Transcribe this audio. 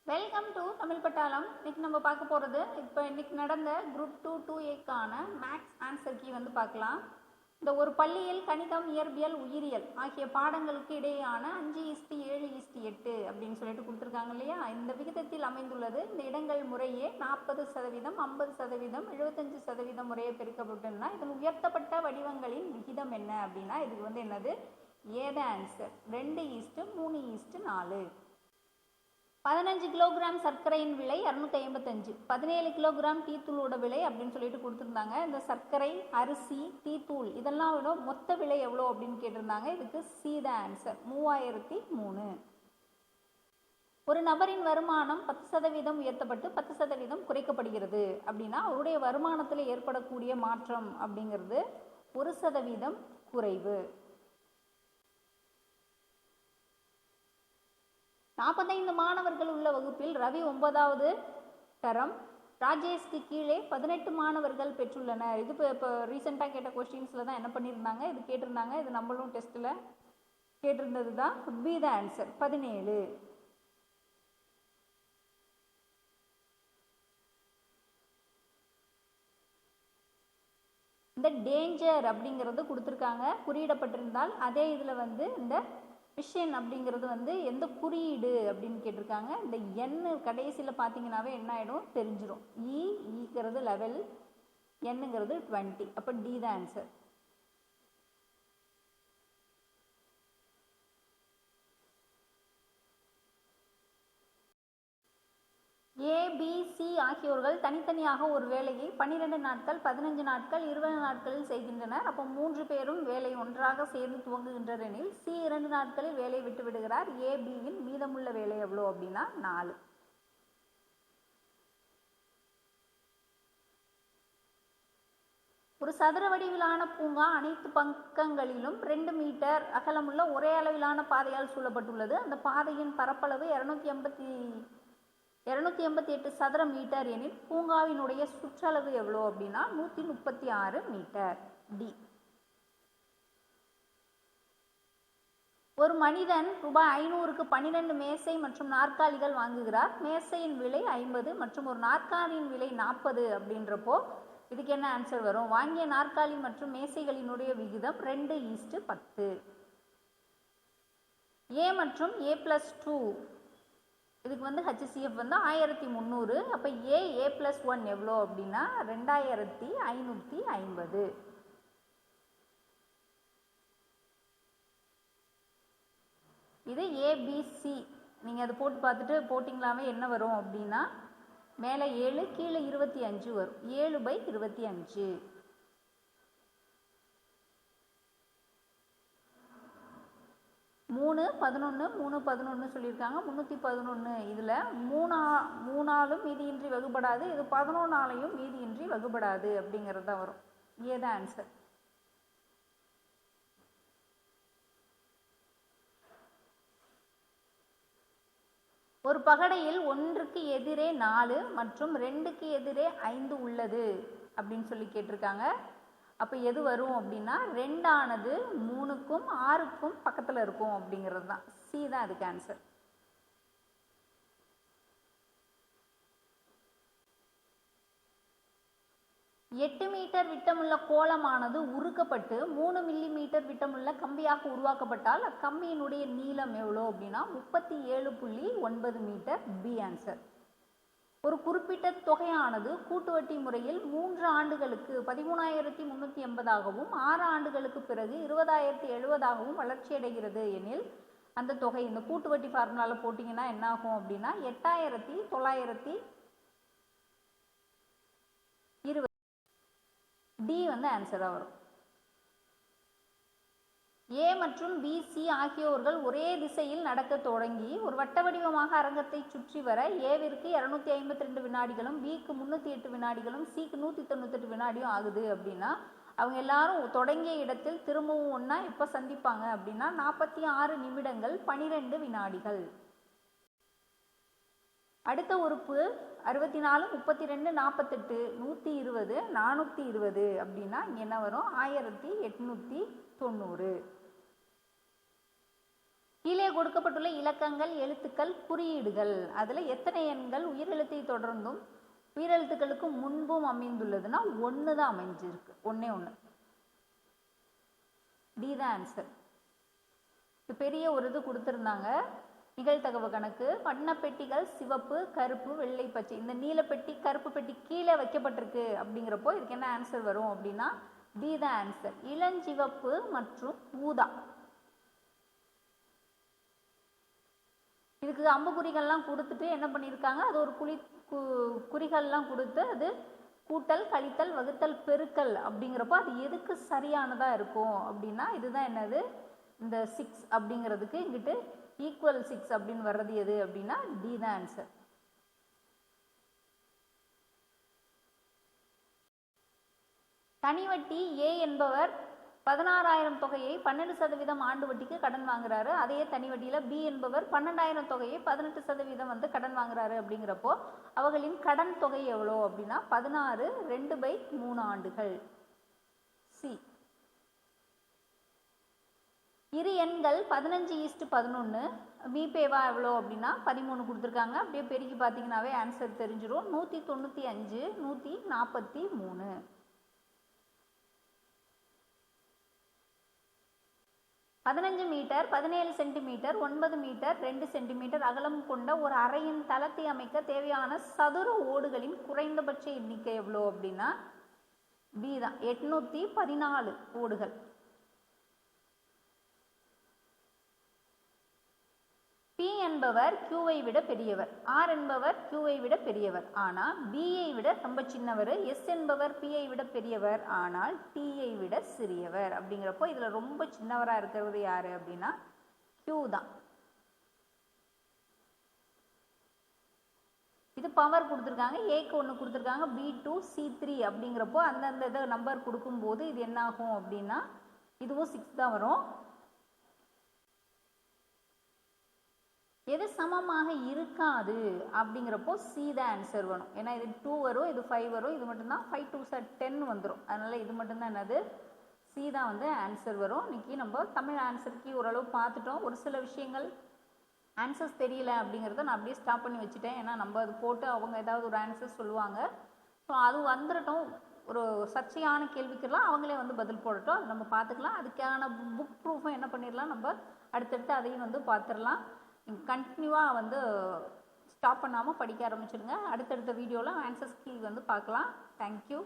Welcome to Tamil பட்டாளம். இன்னைக்கு நம்ம பார்க்க போகிறது இன்னைக்கு நடந்த group 2-2A maths answer key பார்க்கலாம். இந்த ஒரு பள்ளியில் கணிதம், இயற்பியல், உயிரியல் ஆகிய பாடங்களுக்கு இடையேயான 5:7:8 அப்படின்னு சொல்லிட்டு கொடுத்துருக்காங்க இல்லையா. இந்த விகிதத்தில் அமைந்துள்ளது. இந்த இடங்கள் முறையே 40%, 50%, 75% முறையே பிரிக்கப்பட்டுன்னா இதன் உயர்த்தப்பட்ட வடிவங்களின் விகிதம் என்ன அப்படின்னா இதுக்கு என்னது ஏத ஆன்சர் 2:3:4. 15 கிலோகிராம் சர்க்கரையின் விலை 255. 17 கிலோகிராம் டீத்தூளோட விலை அப்படின்னு சொல்லிட்டு கொடுத்துருந்தாங்க. இந்த சர்க்கரை, அரிசி, டீத்தூள் இதெல்லாம் விட மொத்த விலை எவ்வளோ அப்படின்னு கேட்டிருந்தாங்க. இதுக்கு சி த ஆன்சர் 3003. ஒரு நபரின் வருமானம் 10% உயர்த்தப்பட்டு 10% குறைக்கப்படுகிறது அப்படின்னா அவருடைய வருமானத்தில் ஏற்படக்கூடிய மாற்றம் அப்படிங்கிறது 1% குறைவு. 45 மாணவர்கள் உள்ள வகுப்பில் ரவி 9வது தரம், ராஜேஷ்க்கு கீழே 18 மாணவர்கள் பெற்றுள்ளனர். இது இப்போ ரீசெண்டாக கேட்ட கொஸ்டின்ஸில் தான் என்ன பண்ணியிருந்தாங்க, இது கேட்டிருந்தாங்க. இது நம்மளும் டெஸ்ட்டில் கேட்டிருந்தது தான். Be the answer 17. இந்த டேஞ்சர் அப்படிங்கிறது கொடுத்துருக்காங்க குறியிடப்பட்டிருந்தால், அதே இதில் இந்த விஷன் அப்படிங்கிறது எந்த குறியீடு அப்படின்னு கேட்டிருக்காங்க. இந்த எண்ணு கடைசியில் பார்த்தீங்கன்னாவே என்ன ஆகிடும் தெரிஞ்சிடும். ஈங்கிறது 11, என்னங்கிறது 20. அப்போ டி த ஆன்சர். ஏபிசி ஆகியோர்கள் தனித்தனியாக ஒரு வேலையை 12 நாட்கள், 15 நாட்கள், 20 நாட்களில் செய்கின்றனர். அப்போ 3 பேரும் வேலை ஒன்றாக சேர்ந்து துவங்குகின்றனர் எனில் சி 2 நாட்களில் வேலையை விட்டு விடுகிறார். ஏபியின் மீதமுள்ள வேலை எவ்வளோ அப்படின்னா 4. ஒரு சதுர வடிவிலான பூங்கா அனைத்து பக்கங்களிலும் 2 மீட்டர் அகலமுள்ள ஒரே அளவிலான பாதையால் சூழப்பட்டுள்ளது. அந்த பாதையின் பரப்பளவு 288 சதுர மீட்டர் எனில் பூங்காவினுடைய சுற்றளவு எவ்வளோ அப்படின்னா 136 மீட்டர். டி. ஒரு மனிதன் ரூபாய் 500க்கு 12 மேசை மற்றும் நாற்காலிகள் வாங்குகிறார். மேசையின் விலை 50 மற்றும் ஒரு நாற்காலியின் விலை 40 அப்படின்றப்போ இதுக்கு என்ன ஆன்சர் வரும்? வாங்கிய நாற்காலி மற்றும் மேசைகளினுடைய விகிதம் 2:10. ஏ மற்றும் A+2 இதுக்கு HCF 1300. அப்போ A+1 எவ்வளோ அப்படின்னா 2550. இது ஏபிசி. நீங்கள் அதை போட்டு பார்த்துட்டு போட்டிங்களாவே என்ன வரும் அப்படின்னா மேலே 7 கீழே 25 வரும். 7/25. 311 சொல்லியிருக்காங்க. 311 இதில் 3ஆலும் மீதியின்றி வகுப்படாது. இது 11ஆலையும் மீதியின்றி வகுப்படாது அப்படிங்கிறது தான் வரும். ஏதான் ஆன்சர். ஒரு பகடையில் 1க்கு எதிரே 4 மற்றும் 2க்கு எதிரே 5 உள்ளது அப்படின்னு சொல்லி கேட்டிருக்காங்க. அப்போ எது வரும் அப்படின்னா 2 ஆனது 3க்கும் 6க்கும் பக்கத்தில் இருக்கும் அப்படிங்கிறது தான். சி தான் அதுக்கு ஆன்சர். எட்டு மீட்டர் விட்டமுள்ள கோலமானது உருக்கப்பட்டு 3 மில்லிமீட்டர் விட்டமுள்ள கம்பியாக உருவாக்கப்பட்டால் அக்கம்பியினுடைய நீளம் எவ்வளோ அப்படின்னா 37.9 மீட்டர். B answer. ஒரு குறிப்பிட்ட தொகையானது கூட்டுவட்டி முறையில் 3 ஆண்டுகளுக்கு 13,380ஆகவும் 6 ஆண்டுகளுக்கு பிறகு 20,070ஆகவும் வளர்ச்சியடைகிறது எனில் அந்த தொகை இந்த கூட்டுவட்டி ஃபார்முலாவில் போட்டிங்கன்னா என்ன ஆகும் அப்படின்னா 8,920. டி ஆன்சராக வரும். ஏ மற்றும் பிசி ஆகியோர்கள் ஒரே திசையில் நடக்க தொடங்கி ஒரு வட்ட வடிவமாக அரங்கத்தை சுற்றி வர ஏவிற்கு 252 வினாடிகளும், பிக்கு 308 வினாடிகளும், சிக்கு 198 வினாடியும் ஆகுது அப்படின்னா அவங்க எல்லாரும் தொடங்கிய இடத்தில் திரும்பவும் ஒன்றா எப்போ சந்திப்பாங்க அப்படின்னா 46 நிமிடங்கள் 12 வினாடிகள். அடுத்த உறுப்பு 64, 32, 48, 120, 420 அப்படின்னா இங்கே என்ன வரும் 1890. கீழே கொடுக்கப்பட்டுள்ள இலக்கங்கள், எழுத்துக்கள், குறியீடுகள் அதில் எத்தனை எண்கள் உயிரெழுத்தை தொடர்ந்தும் உயிரெழுத்துக்களுக்கு முன்பும் அமைந்துள்ளதுன்னா 1 தான் அமைஞ்சிருக்கு. 1 டி தான் ஆன்சர். பெரிய ஒரு இது கொடுத்துருந்தாங்க நிகழ்தகவு கணக்கு. வண்ணப்பெட்டிகள் சிவப்பு, கருப்பு, வெள்ளை, பச்சை. இந்த நீலப்பெட்டி கருப்பு பெட்டி கீழே வைக்கப்பட்டிருக்கு அப்படிங்கிறப்போ இதுக்கு என்ன ஆன்சர் வரும் அப்படின்னா டி தான் ஆன்சர். இளஞ்சிவப்பு மற்றும் ஊதா. இதுக்கு அம்புக்குறிகள்லாம் கொடுத்துட்டு என்ன பண்ணியிருக்காங்க, அது ஒரு குறிகள்லாம் கொடுத்து அது கூட்டல், கழித்தல், வகுத்தல், பெருக்கல் அப்படிங்கிறப்போ அது எதுக்கு சரியானதாக இருக்கும் அப்படின்னா இதுதான் என்னது, இந்த 6 அப்படிங்கிறதுக்கு இங்கிட்டு ஈக்குவல் 6 அப்படின்னு வர்றது எது அப்படின்னா டி தான் ஆன்சர். தனிவட்டி ஏ என்பவர் 16,000 தொகையை 12% ஆண்டு வட்டிக்கு கடன் வாங்குறாரு. அதே தனி வட்டியில் பி என்பவர் 12,000 தொகையை 18% வந்து கடன் வாங்குறாரு. அப்படிங்கிறப்போ அவர்களின் கடன் தொகை எவ்வளோ அப்படின்னா 16 2/3 ஆண்டுகள். சி. இரு எண்கள் 15:11. மீபேவா எவ்வளோ அப்படின்னா 13 கொடுத்துருக்காங்க. அப்படியே பெருக்கி பார்த்தீங்கன்னாவே ஆன்சர் தெரிஞ்சிடும். 195 143. 15 மீட்டர் 17 சென்டிமீட்டர் 9 மீட்டர் 2 சென்டிமீட்டர் அகலம் கொண்ட ஒரு அறையின் தளத்தை அமைக்க தேவையான சதுர ஓடுகளின் குறைந்தபட்ச எண்ணிக்கை எவ்வளோ அப்படின்னா பி தான் 814 ஓடுகள். P என்பவர் Qவை விட பெரியவர், R என்பவர் Qவை விட பெரியவர் ஆனால் Bயை விட ரொம்ப சின்னவர், S என்பவர் Pயை விட பெரியவர் ஆனால் Tயை விட சிறியவர். அப்படிங்கிறப்போ இதில் ரொம்ப சின்னவராக இருக்கிறது யார் அப்படின்னா Q தான். இது பவர் கொடுத்துருக்காங்க, ஏக்கு 1 கொடுத்துருக்காங்க, B2 C3 அப்படிங்கிறப்போ அந்தந்த இதை நம்பர் கொடுக்கும்போது இது என்ன ஆகும் அப்படின்னா இதுவும் 6 தான் வரும். எது சமமாக இருக்காது அப்படிங்கிறப்போ சி தான் ஆன்சர் வரும். ஏன்னா இது 2 வரும், இது 5 வரும், இது மட்டும்தான் 5 2 10 வந்துடும். அதனால இது மட்டும்தான் என்னது சி தான் வந்து ஆன்சர் வரும். இன்னைக்கு நம்ம தமிழ் ஆன்சருக்கு ஓரளவு பார்த்துட்டோம். ஒரு சில விஷயங்கள் ஆன்சர்ஸ் தெரியல அப்படிங்கிறத நான் அப்படியே ஸ்டாப் பண்ணி வச்சுட்டேன். ஏன்னா நம்ம அது போட்டு அவங்க ஏதாவது ஒரு ஆன்சர் சொல்லுவாங்க. ஸோ அது வந்துடட்டும். ஒரு சர்ச்சையான கேள்விக்கெல்லாம் அவங்களே வந்து பதில் போடட்டும், அது நம்ம பார்த்துக்கலாம். அதுக்கான புக் ப்ரூஃபும் என்ன பண்ணிடலாம், நம்ம அடுத்தடுத்து அதையும் வந்து பார்த்துடலாம். கண்டினியூவாக வந்து ஸ்டாப் பண்ணாமல் படிக்க ஆரம்பிச்சிடுங்க. அடுத்தடுத்த வீடியோவில் ஆன்சர்ஸ் கீ வந்து பார்க்கலாம். தேங்க்யூ.